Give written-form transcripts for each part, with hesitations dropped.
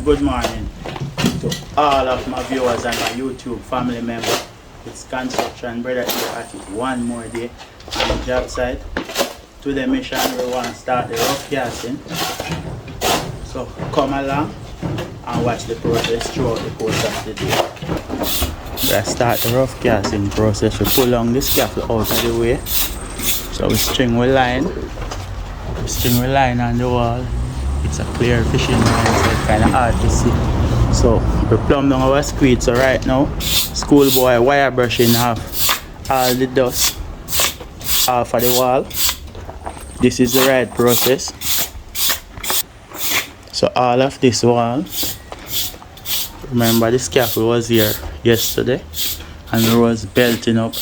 good morning to all of my viewers and my YouTube family members. It's construction brother here at it one more day on the job site. To the mission we want to start the rough casting. So come along and watch the process throughout the course of the day. We start the rough casting process. We pull along the scaffold out of the way. So we string with line. We string with line on the wall. It's a clear fishing line, so it's kind of hard to see. So we plumb down our squid. So right now, schoolboy wire brushing off all the dust off of the wall. This is the right process. So all of this wall, remember the scaffold was here yesterday and we was belting up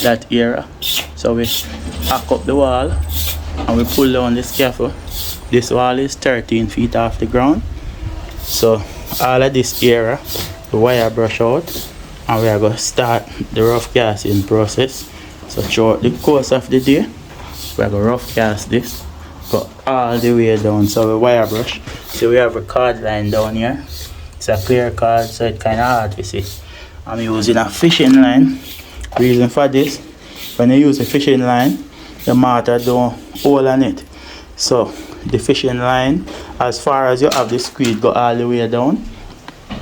that area. So we hack up the wall and we pull down the scaffold. This wall is 13 feet off the ground. So all of this area the wire brush out and we are going to start the rough casting process. So throughout the course of the day we are going to rough cast this, go all the way down. So we wire brush. So we have a cord line down here. It's a clear cord, so it's kind of hard to see. I'm using a fishing line. Reason for this, when you use a fishing line, the mortar don't hold on it. So the fishing line, as far as you have the squid, go all the way down.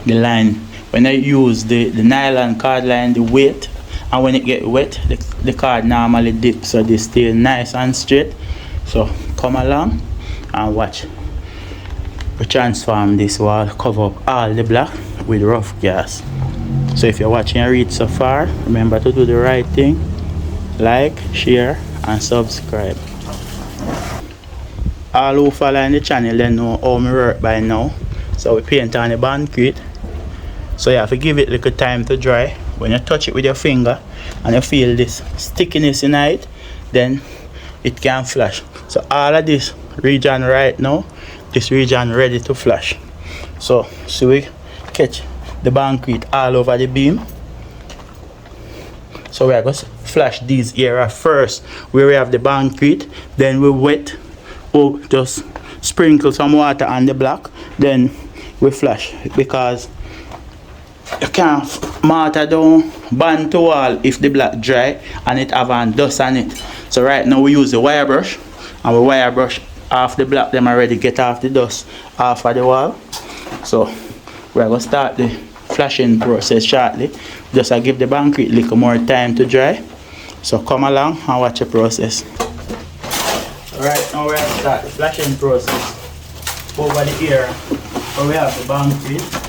The line, when I use the nylon cord line, the weight, and when it get wet, the cord normally dips, so they stay nice and straight. So come along and watch. We transform this wall, cover up all the block with rough gas. So if you're watching and read so far, remember to do the right thing. Like, share and subscribe. All who follow in the channel they know how me work by now. So we paint on the concrete. So you have to give it a little time to dry. When you touch it with your finger and you feel this stickiness in it, then it can flash. So all of this region right now, this region ready to flash. So we catch the concrete all over the beam. So we are going to flash these areas first where we have the concrete, then we wet or just sprinkle some water on the block, then we flash, because you can't mortar down band to wall if the block dry and it have dust on it. So right now we use the wire brush and we wire brush off the block them already, get off the dust off of the wall. So we're going to start the flashing process shortly, just to give the concrete a little more time to dry. So come along and watch the process. Right now we're going to start the flashing process over the area where we have the concrete.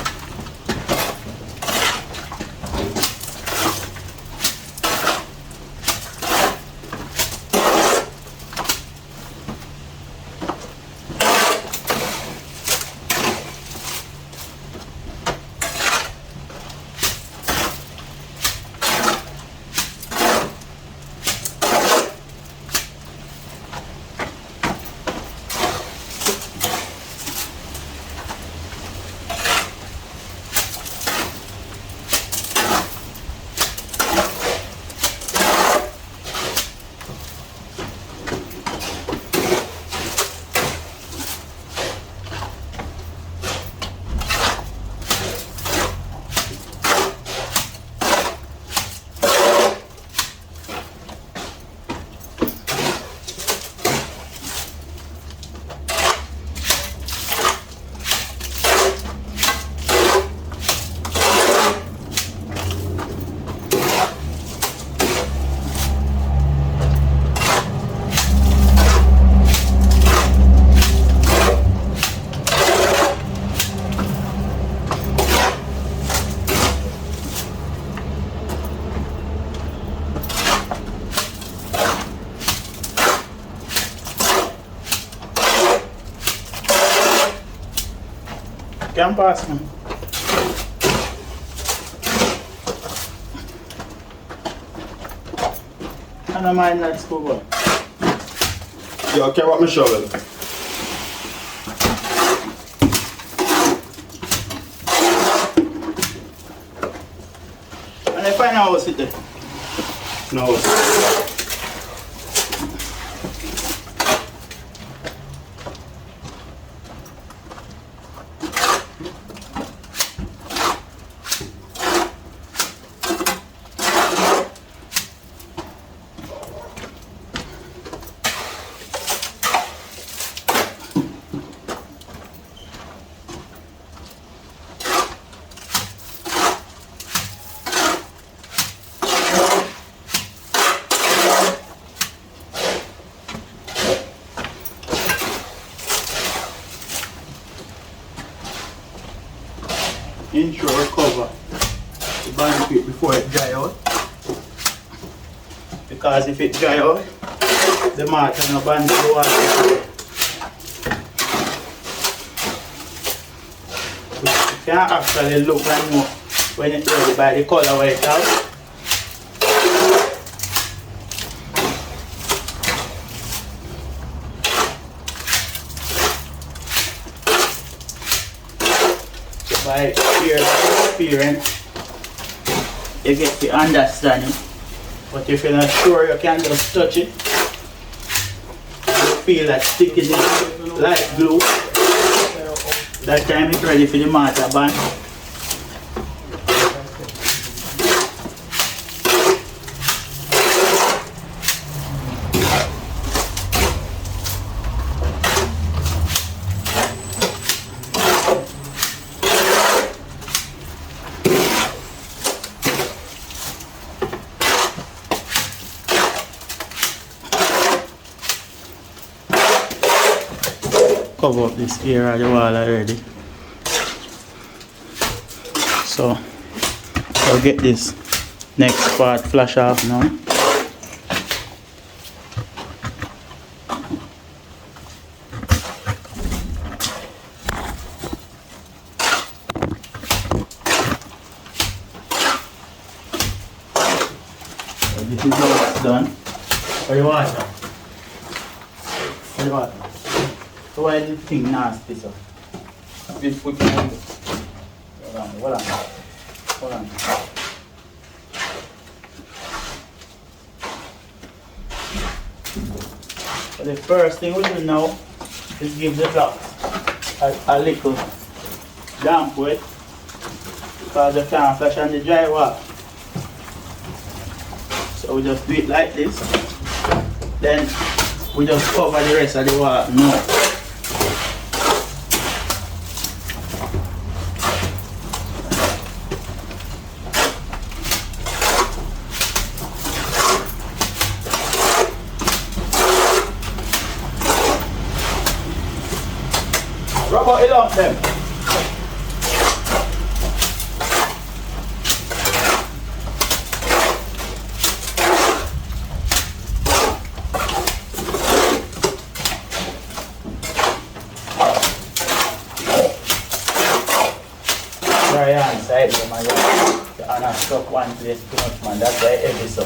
Can pass me. I don't mind that schoolboy. Yo, I care about my shovel. And I find out what's it there. No. ensure we cover the bandit before it dry out. Because if it dry out, the mark and the bandit will water. You can actually look and know when it's ready by the color where it's out. By experience, you get the understanding. But if you're not sure, you can just touch it. You feel like sticking it like glue. That time it's ready for the mortar band. Cover up this area of the wall already. So I'll get this next part flash off now. So this is how it's done. For the water. For the water. So why is this thing nasty, sir? This we can do. Hold on. So the first thing we do now is give the blocks a little damp wet because you can't flash on the dry wall. So we just do it like this. Then we just cover the rest of the wall now. Rub out it off them. Try on side of my yard. You are not stuck one place too much, man. That's why heavy so.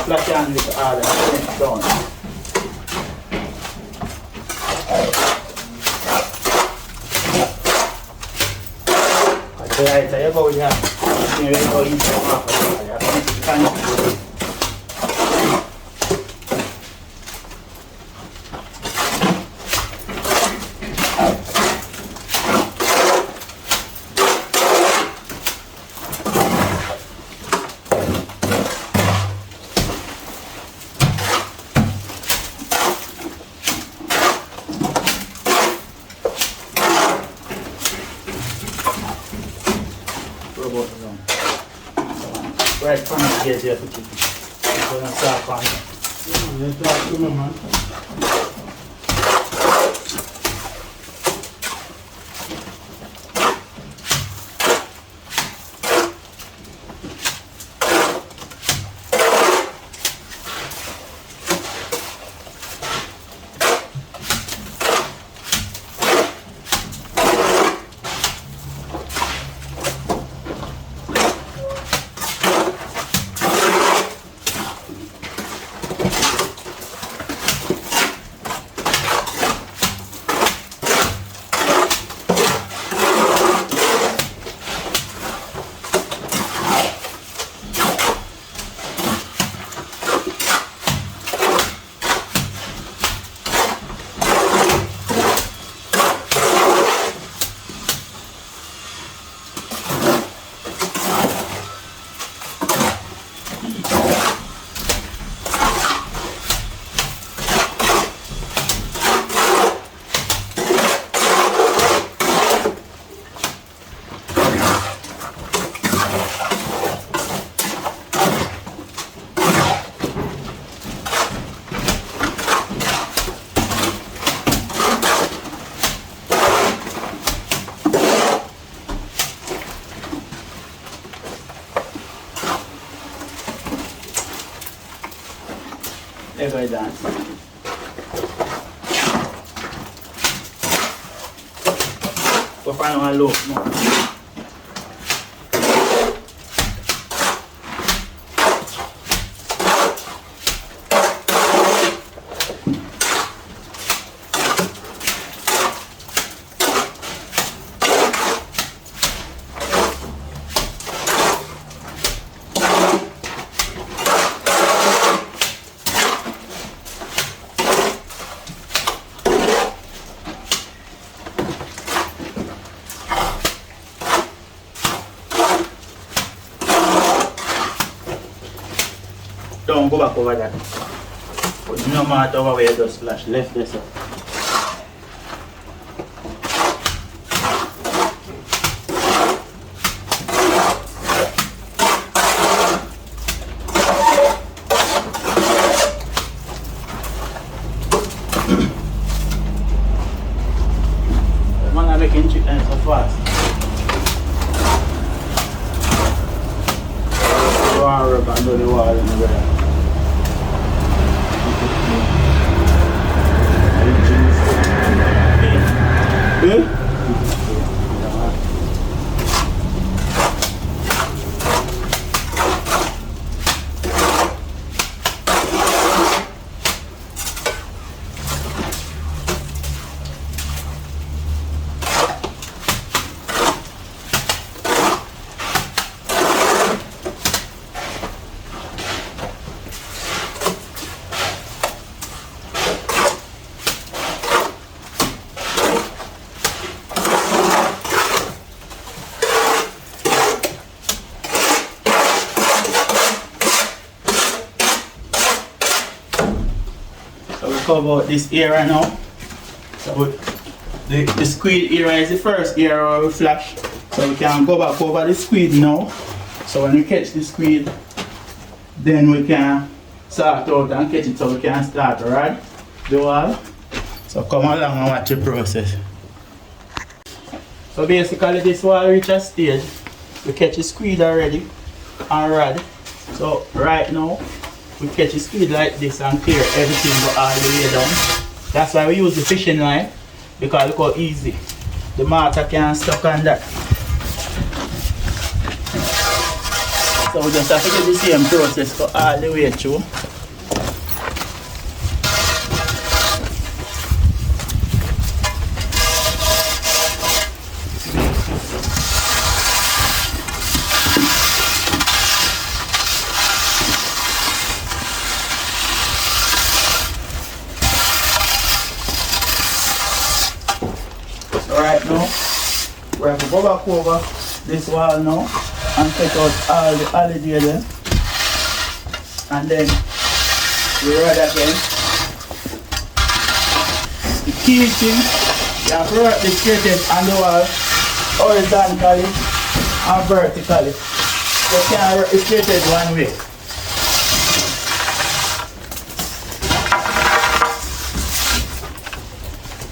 Flash on with all the things down. Right, saya bawa dia. Ini dia bawa ini. Saya kan. Right from the gate here to keep it. I'm going to start on it. Let's talk to me, man. evidence. Go find one look now. Don't go back over that. But no matter where you just splash, left this up. Man, I'm making chicken so fast. Go and rub and do the wall in the way. About this area now. So the squid area is the first area we flash. So we can go back over the squid now. So when we catch the squid, then we can sort out and catch it so we can start rod the wall. So come along and watch the process. So basically this wall reach a stage. We catch the squid already and rod. So right now we catch the squid like this and clear everything go all the way down. That's why we use the fishing line, because look how easy the mortar can stuck on that. So we just have to get the same process go all the way through. Right now, we have to go back over this wall now and take out all the alligator there. And then we rod again. The key thing, you have to rod the straight edge on the wall horizontally and vertically. You can't rod the straight edge one way.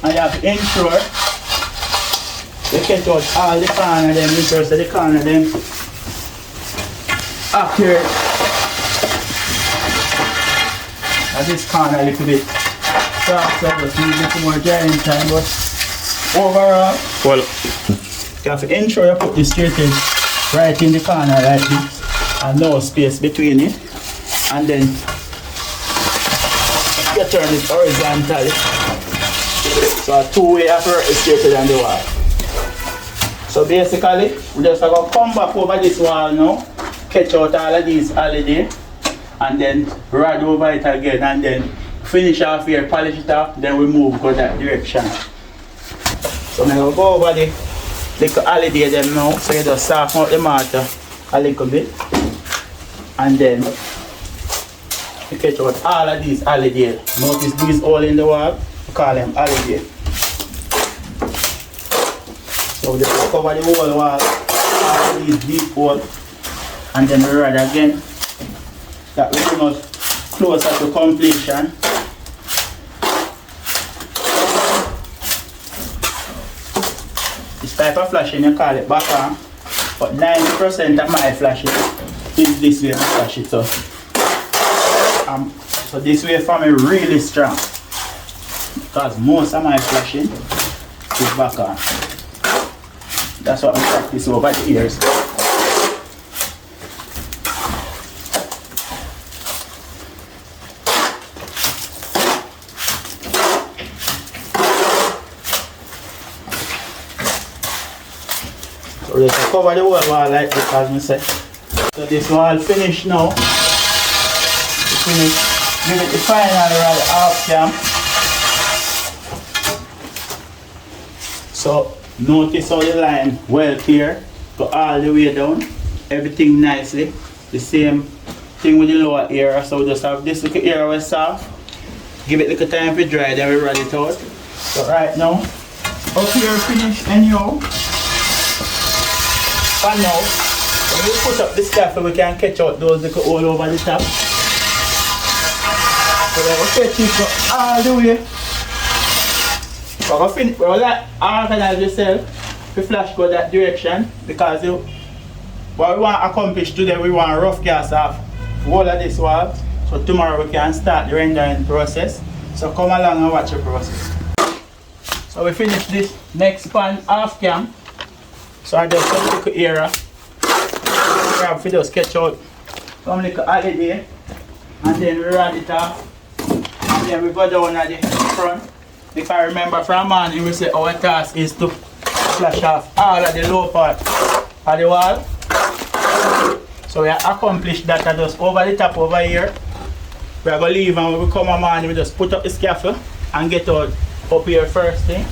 And you have to ensure you catch out all the corner them, because the corner them accurate. And this corner a little bit soft, so just need a little more drying time, but overall, well, you have to ensure you put the straight edge right in the corner like this and no space between it, and then you turn it horizontally. So a two-way approach is straighter than the wall. So basically, we just have to come back over this wall now, catch out all of these alligator, and then rod over it again, and then finish off here, polish it off, then we move go that direction. So now we'll go over the little alligator them now, so you just soften out the mortar a little bit, and then you catch out all of these alligator. Notice these all in the wall, we call them alligator. So we just cover the whole wall, all these deep holes, and then we rod again. That will bring us closer to completion. This type of flashing you call it back arm, but 90% of my flashing is this way I flash it. So I'm So this way for me really strong. Because most of my flashing is back on. That's what I practice over the years. So let's cover the whole wall like this as I said. So this wall finished now. Finish. Give it the final rod half cam. So notice how the line well clear, go all the way down, everything nicely. The same thing with the lower area, so we just have this little area was soft. Give it a little time to dry, then we run it out. So right now, up here finished anyhow. For now, when we put up the scaffold, we can catch out those little all over the top. So then we'll catch it all the way. We'll like organize yourself to flash go that direction because what we want to accomplish today, we want to rough gas off all of this wall. So tomorrow we can start the rendering process. So come along and watch the process. So we finish this next pan half cam. So I just some little area. Grab for just sketch out some little holiday and then we run it off. And then we go down at the front. If I remember from morning, we say our task is to flash off all of the low part of the wall. So we have accomplished that and just over the top over here. We are going to leave and when we come on morning, we just put up the scaffold and get out up here first thing.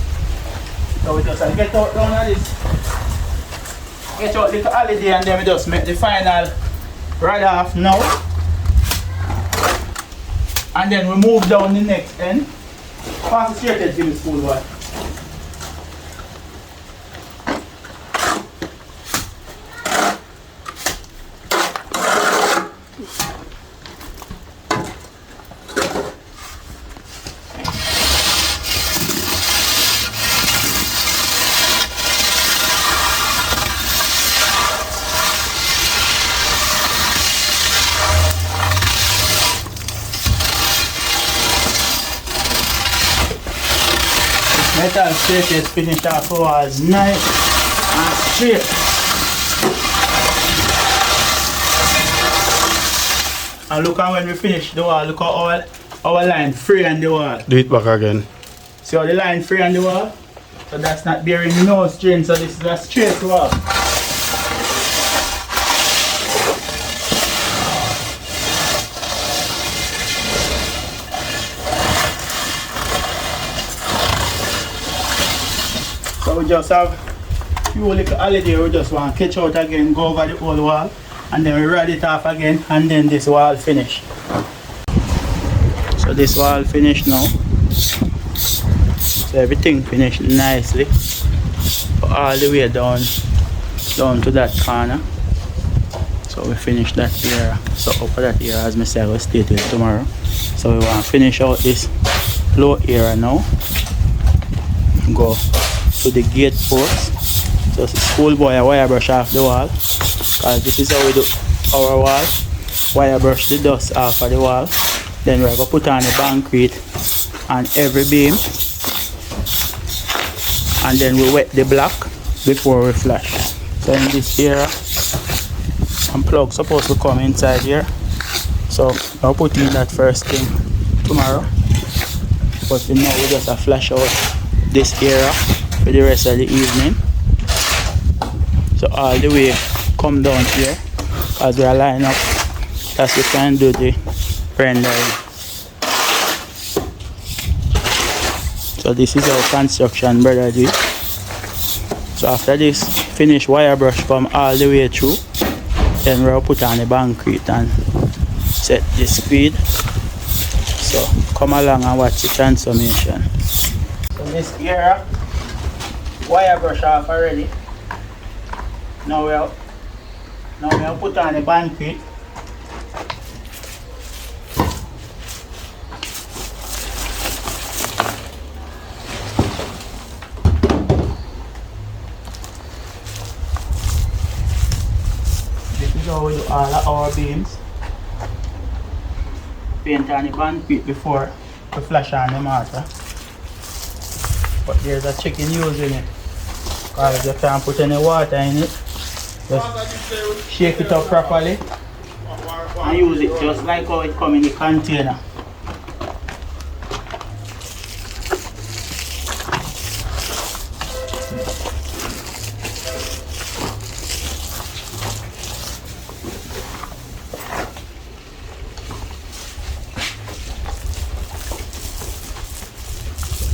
So we just get out down like this. Get out the holiday and then we just make the final rod off now. And then we move down the next end. Pass the straight edge, give me spoon boy. Metal straight edge finish off was nice and straight. And look at when we finish the wall, look at our line free on the wall. Do it back again. See how the line free on the wall? So that's not bearing no strain, so this is a straight wall. So we just have a few little holiday, we just want to catch out again, go over the whole wall, and then we rod it off again, and then this wall finish. So this wall finished now. So everything finished nicely. All the way down to that corner. So we finished that area. So up that area, as I said, we'll stay till tomorrow. So we want to finish out this low area now. Go to the gate post. So schoolboy a wire brush off the wall. Because this is how we do our wall. Wire brush the dust off of the wall. Then we're going to put on the concrete on every beam. And then we wet the block before we flash. So in this area, some plug supposed to come inside here. So I'll put in that first thing tomorrow. But for now we just flash out this area for the rest of the evening. So all the way come down here as we line up, that's we can do the rendering. So this is our construction brother do. So after this finish wire brush come all the way through, then we'll put on the concrete and set the speed. So come along and watch the transformation. So this area wire brush off already. Now we'll put on the concrete. This is how we do all of our beams. paint on the band pit before we flash on the mortar. But there's a chicken using it. Because you can't put any water in it. Just shake it up properly and use it just like how it comes in the container.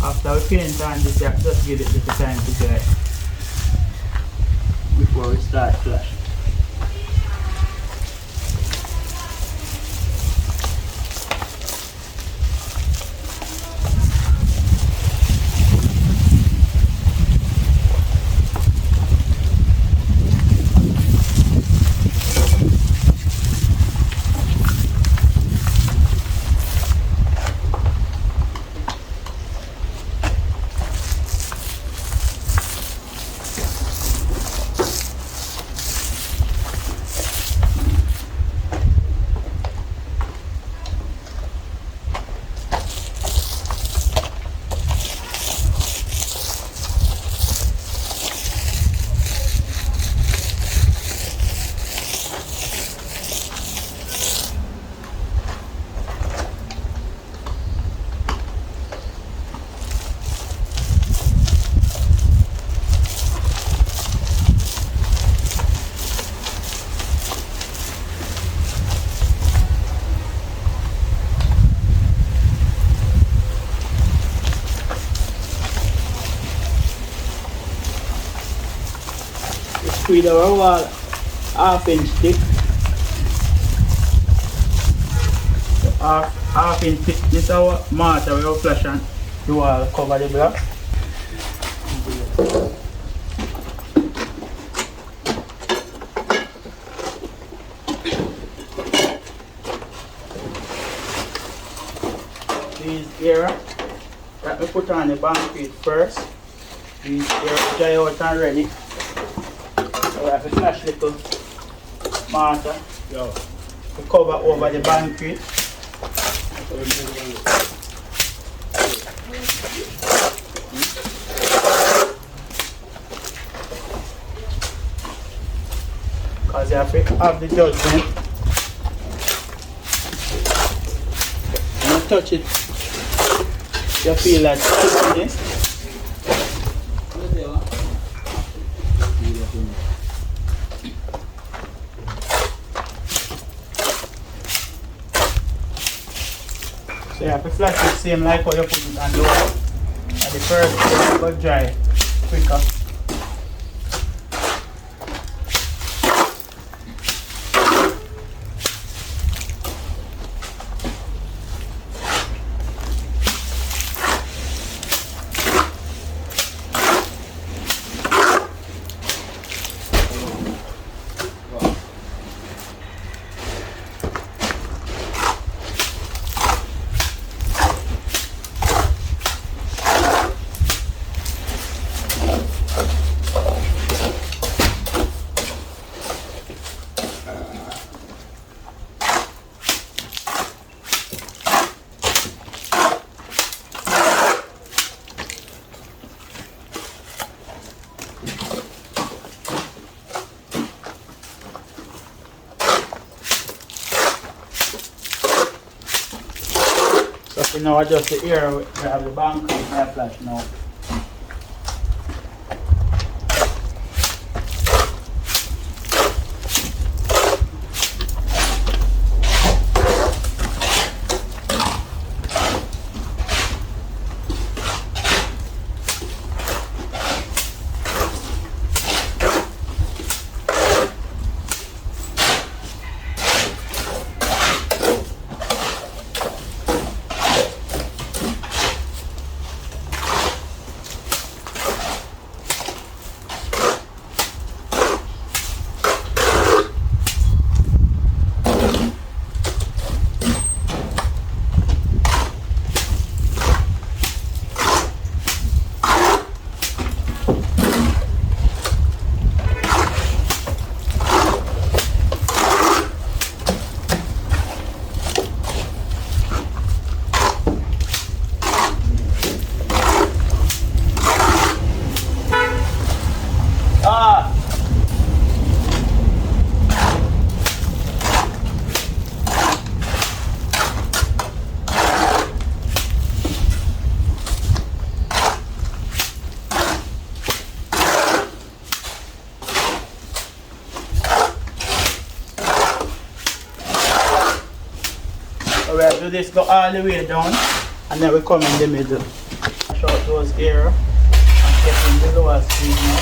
After we paint on this, just give it a little time to dry before we start flashing. Squeeze our wall half-inch thick. So half-inch thick. This is our mortar we will flash on the wall, cover the block. These here that we put on the concrete first. These here dry out and ready. We have a flash little mortar to cover over the concrete. Because you have to have the judgment. When you touch it, you feel like stickiness. So you have to flash it same like how you put it on the wall. At the first it will dry quicker. So now adjust the air, we have the bank air flash now. So we do this, go all the way down, and then we come in the middle. Mash out those here, and get in the lower speed now,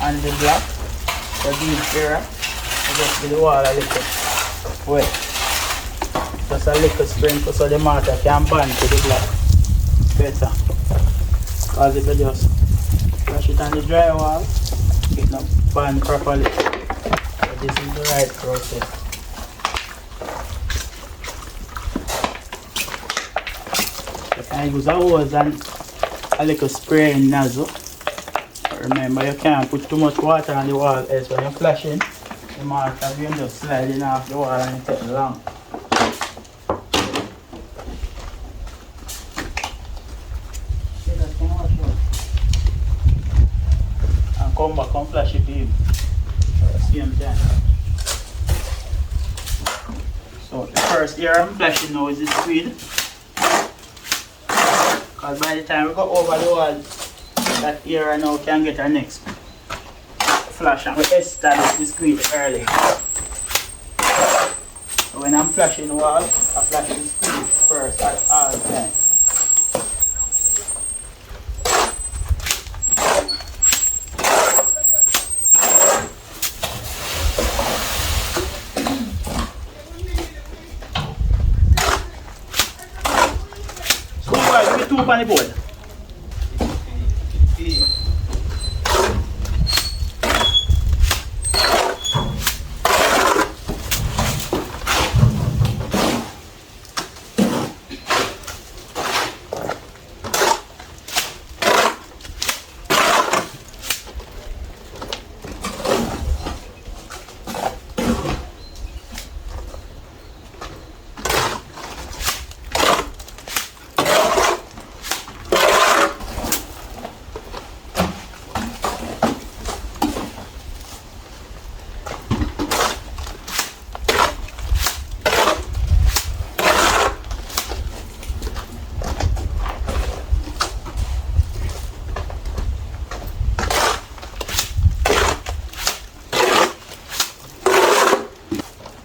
and the black. So these here, we just give the wall a little wet. Just a little sprinkle so the mortar can bond to the black better. Because if you just flash it on the dry wall, it not bond properly. So this is the right process. You can use a hose and a little spraying nozzle. But remember, you can't put too much water on the wall, else when you're flashing, the mortar will just sliding off the wall and it takes long. And come back and flash it in at the same time. So the first here I'm flashing now is the squid. Because by the time we go over the wall, that area now can get our next flash, and we establish the squid early. So when I'm flashing the wall, I flash the squid first at all times. Give me 2 on the board.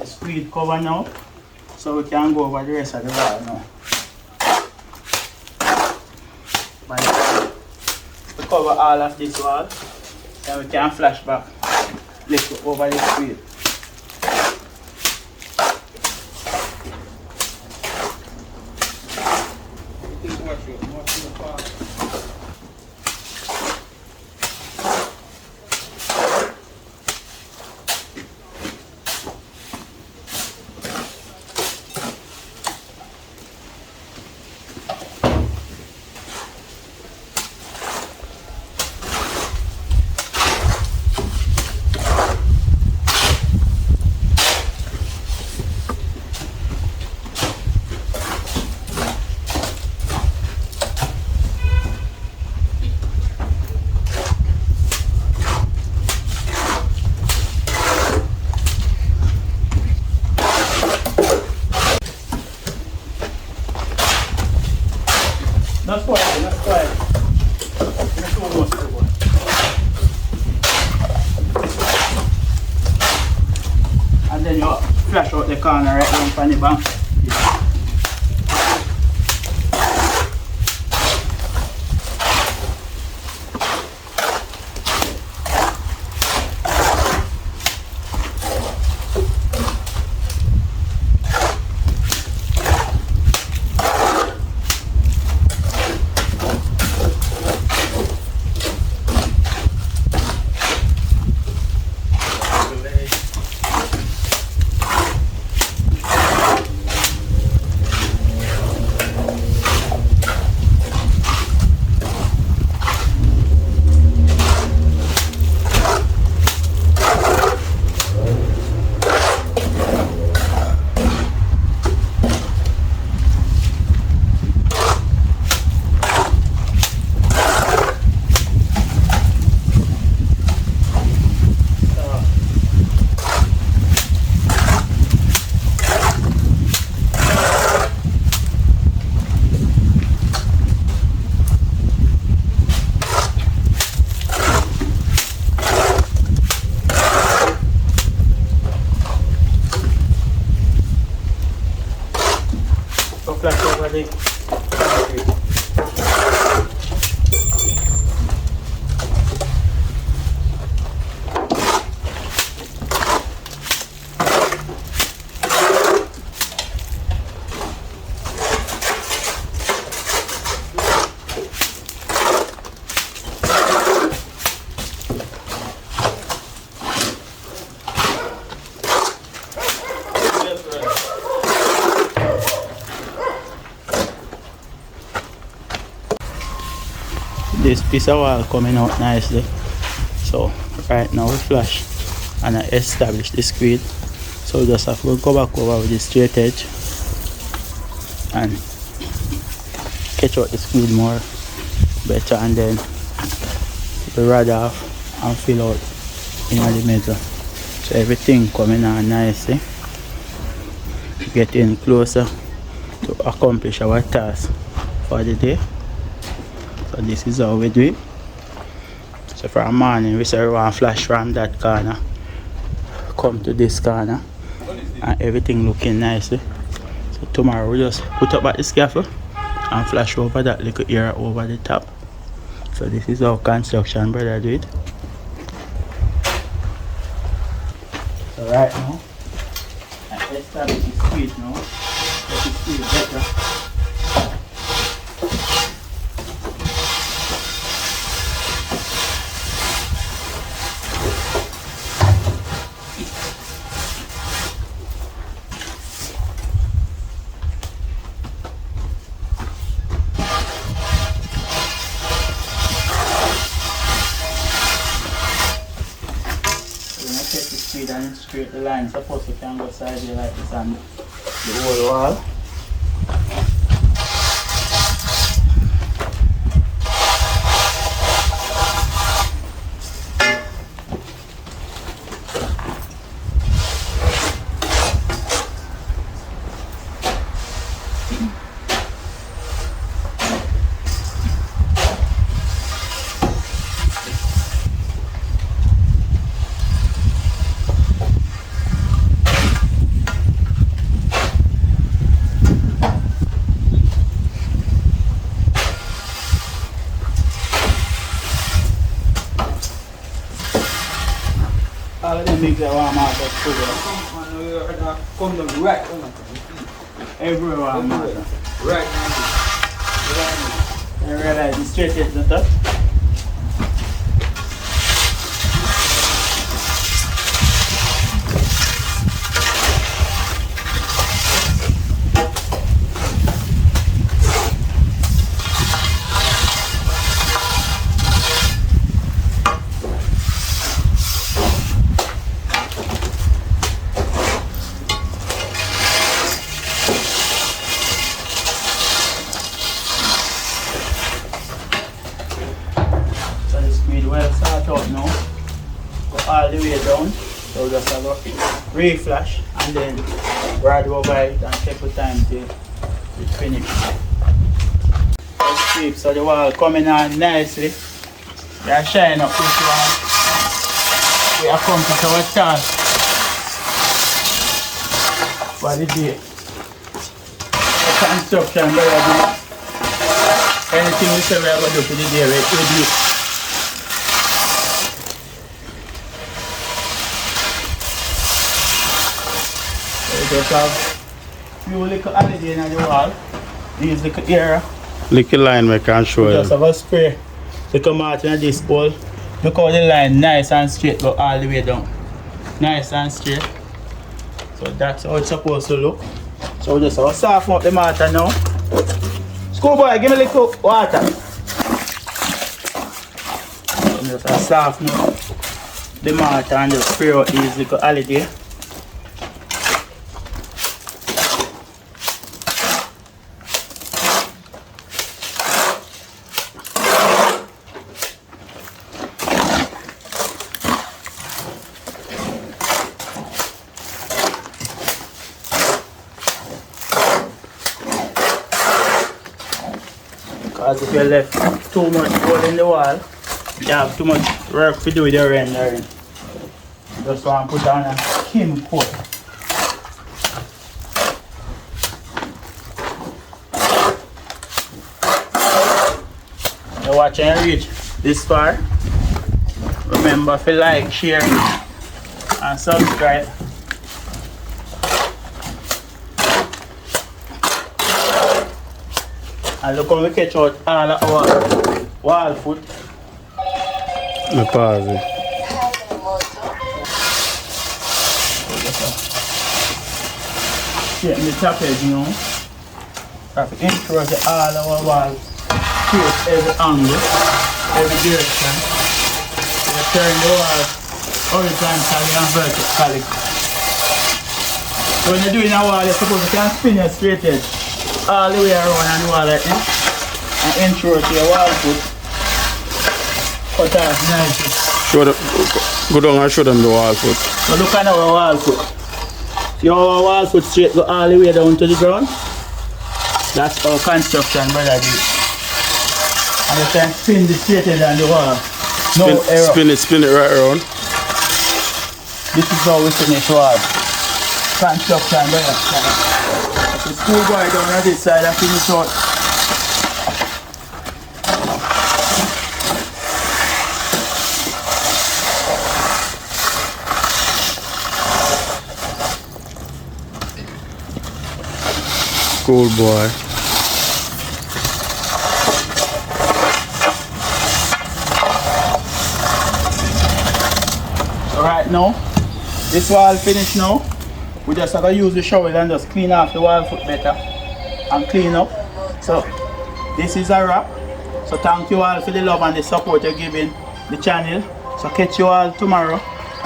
Squid cover now, so we can go over the rest of the wall now. We cover all of this wall, then we can flash back little over the squid. Not quite, not quite. It's almost over. And then you flash out the corner right down from the bank. the concrete. This piece of wall coming out nicely. So right now we flash and I establish the screed. So we just have to go back over with the straight edge and catch out the screed more better, and then we rod off and fill out in the middle. So everything coming on nicely. Getting closer to accomplish our task for the day. So this is how we do it. So for a morning we say we want to flash from that corner, come to this corner, and everything looking nicely. So tomorrow we just put up at the scaffold and flash over that little area over the top. So this is how construction brother do it. So right now I establish the screed now. Let it feel better. And straight the line. Suppose you can go side here like this on the whole wall. All of them mix that warm out that sugar. Come down right. Everywhere warm out. Right. You realize the straight edge not up? Well start out now, go all the way down, so just have a reflash and then ride over it and take the time to finish. So the wall coming on nicely, they are shining up this one. We accomplish our task for the day. The construction, brother, anything we say we are going to do for the day, we do it. Just have few little holiday in the wall. These little area. Little line we can show you. Just have a spray. So come out in this hole. Look how the line nice and straight go all the way down. Nice and straight. So that's how it's supposed to look. So just have to soften up the mortar now. Schoolboy, give me a little water. So just have to soften up the mortar and just spray out these little holiday. Because if you left too much hole in the wall, you have too much work to do with your rendering. Just want to put on a skim coat. watch and reach this far, remember to like, share, and subscribe. And look how we catch out all of our wall foot. Me pause it. Straighten the top edge, you know. Have to ensure that all our walls face every angle, every direction. We turn the wall horizontally and vertically. So when you're doing a wall, you're supposed to spin your straight edge all the way around on the wall like this, and ensure that your wall foot cut off nicely. Go down and show them the wall foot. So look at our wall foot. See how our wall foot straight go all the way down to the ground? That's our construction, brother. And you can spin the straight edge on the wall. No error. Spin it right around. This is how we finish wall. Construction, brother. The school boy down on this side and finish out. Cool boy. Alright now, this wall finished now. We just have to use the shovel and just clean off the wall foot better and clean up. So this is a wrap. So thank you all for the love and the support you're giving the channel. So catch you all tomorrow.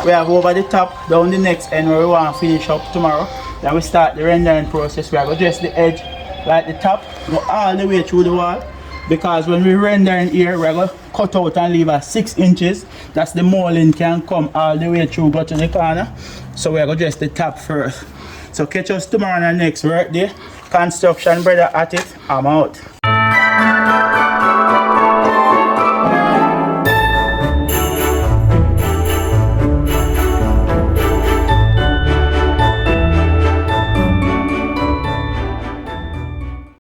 We have over the top, down the next end where we want to finish up tomorrow. Then we start the rendering process. We are going to dress the edge like the top, go all the way through the wall. Because when we render in here, we're going to cut out and leave at 6 inches. That's the molding can come all the way through, go to the corner. So we're going to dress the top first. So catch us tomorrow on the next work day. Construction brother at it. I'm out.